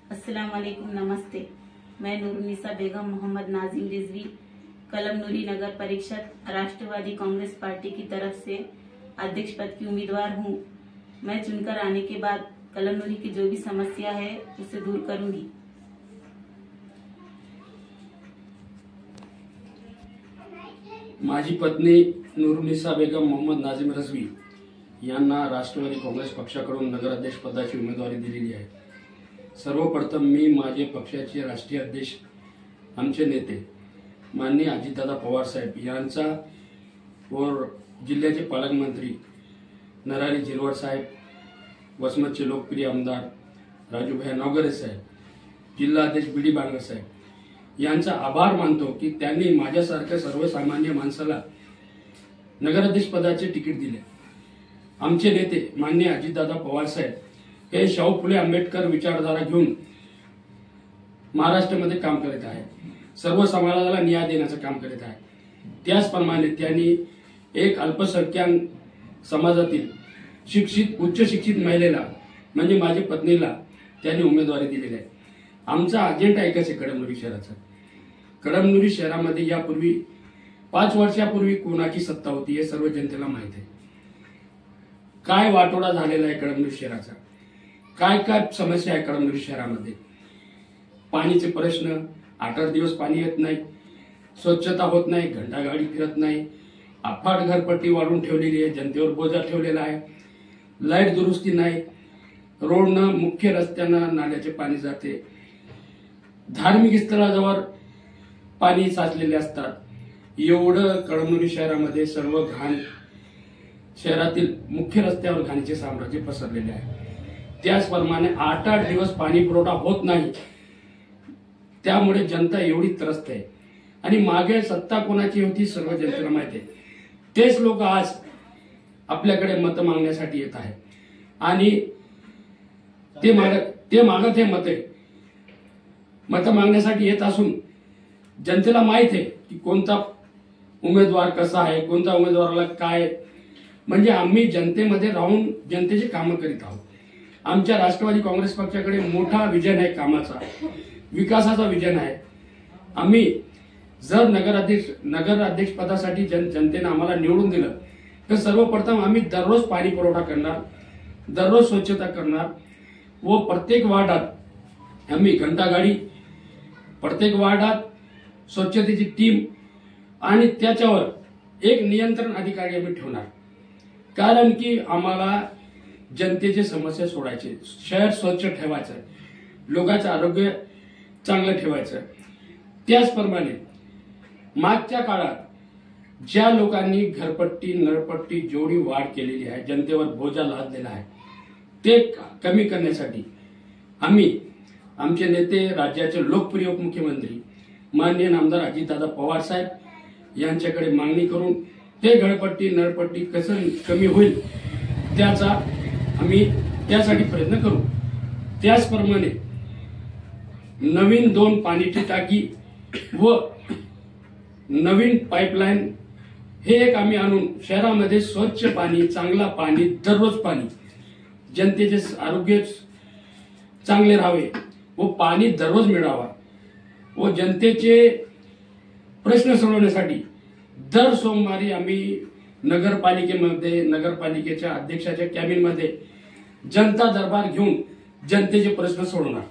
अस्सलाम वालेकुम, नमस्ते। मैं नूरुन्निसा बेगम मोहम्मद नाजिम रिजवी कलमनुरी नगर परिषद राष्ट्रवादी कांग्रेस पार्टी की तरफ से अध्यक्ष पद की उम्मीदवार हूं। मैं चुनकर आने के बाद कलमनुरी की जो भी समस्या है उसे दूर करूंगी। माझी पत्नी नूरुन्निसा बेगम मोहम्मद नाजिम रिजवी यांना राष्ट्रवादी काँग्रेस पक्षाकडून नगराध्यक्ष पदाची उमेदवारी दिलेली आहे। सर्वप्रथम मी माझे पक्षाचे राष्ट्रीय अध्यक्ष आमचे नेते माननीय अजितदादा पवार साहेब यांचा व जिल्ह्याचे पालकमंत्री नरहरी झिरवाळ साहेब, वसमतचे लोकप्रिय आमदार राजूभाई नवघरे साहेब, जिल्हा अध्यक्ष बीडी बांगर साहेब यांचा आभार मानतो की त्यांनी माझ्यासारख्या सर्वसामान्य माणसाला नगराध्यक्ष पदाचे तिकीट दिले। आमचे नेते माननीय अजितदादा पवार साहेब हे शाहू फुले आंबेडकर विचारधारा घेऊन महाराष्ट्रामध्ये काम करत आहे, सर्व समाजाला न्याय देण्याचं काम करत आहे। त्याचप्रमाणे त्यांनी एक अल्पसंख्याक समाजातील उच्च शिक्षित महिलेला म्हणजे माझ्या पत्नीला त्यांनी उमेदवारी दिलेली आहे। आमचा अजेंडा एकच आहे कळमनुरी शहराचा। कळमनुरी शहरामध्ये यापूर्वी 5 वर्षापूर्वी कोणाची सत्ता होती हे सर्व जनतेला माहिती आहे। काय वाटोडा झालेला आहे कळमनुरी शहराचा, काय काय समस्या आहे कळमनुरी शहरामध्ये। पाणीचे प्रश्न, 8 दिवस पाणी येत नाही, स्वच्छता होत नाही, घंटागाडी फिरत नाही, अफाट घरपट्टी वाढवून ठेवलेली आहे, जनतेवर बोजा ठेवलेला आहे, लाईट दुरुस्ती नाही, रोडनं मुख्य रस्त्यानं नाल्याचे पाणी जाते, धार्मिक स्थळाजवळ पाणी साचलेले असतात। एवढं कळमनुरी शहरामध्ये सर्व घाण, शहरातील मुख्य रस्त्यावर घाणीचे साम्राज्य पसरलेले आहे। त्याचप्रमाणे 8 दिवस पाणी पुरवठा होत नाही, त्यामुळे जनता एवढी त्रस्त आहे। आणि मागे सत्ता कोणाची होती सर्व जनतेला माहिती आहे। तेच लोक आज आपल्याकडे मत मागण्यासाठी येत आहे आणि ते मागत हे मत मागण्यासाठी येत असून जनतेला माहित आहे की कोणता उमेदवार कसा आहे, कोणत्या उमेदवाराला काय, म्हणजे आम्ही जनतेमध्ये राहून जनतेची कामं करीत आहोत। आमच्या राष्ट्रवादी काँग्रेस पक्षाकडे मोठा विजन आहे, कामाचा, विकासाचा विजन आहे। आम्ही जर नगराध्यक्ष पदासाठी जनतेने आम्हाला निवडून दिलं तर सर्वप्रथम आम्ही दररोज पाणी पुरवठा करणार, दररोज स्वच्छता करणार व प्रत्येक वार्डात आम्ही घंटागाडी, प्रत्येक वार्डात स्वच्छतेची टीम आणि त्याच्यावर एक नियंत्रण अधिकारी आम्ही ठेवणार। कारण की आम्हाला जनतेचे समस्या सोडायचे, शहर स्वच्छ ठेवायचं, लोकांचं आरोग्य चांगलं ठेवायचं। त्याचप्रमाणे मागच्या काळात ज्या लोकांनी घरपट्टी, नळपट्टी जेवढी वाढ केलेली आहे, जनतेवर बोजा लादलेला आहे, ते कमी करण्यासाठी आम्ही आमचे नेते, राज्याचे लोकप्रिय उपमुख्यमंत्री माननीय नामदार अजितदादा पवार साहेब यांच्याकडे मागणी करून ते घरपट्टी, नळपट्टी कसं कमी होईल त्याचा आम्ही त्यासाठी प्रयत्न करू। त्याचप्रमाणे नवीन 2 पाण्याची टाकी व नवीन पाईपलाईन हे एक आम्ही आणून शहरामध्ये स्वच्छ पाणी, चांगला पाणी, दररोज पाणी, जनतेचे आरोग्य चांगले राहावे व पाणी दररोज मिळावा व जनतेचे प्रश्न सोडवण्यासाठी दर सोमवारी आम्ही नगरपालिकेमध्ये, नगरपालिकेच्या अध्यक्षाच्या कॅबिनमध्ये जनता दरबार घेऊन जनतेचे प्रश्न सोडवणार।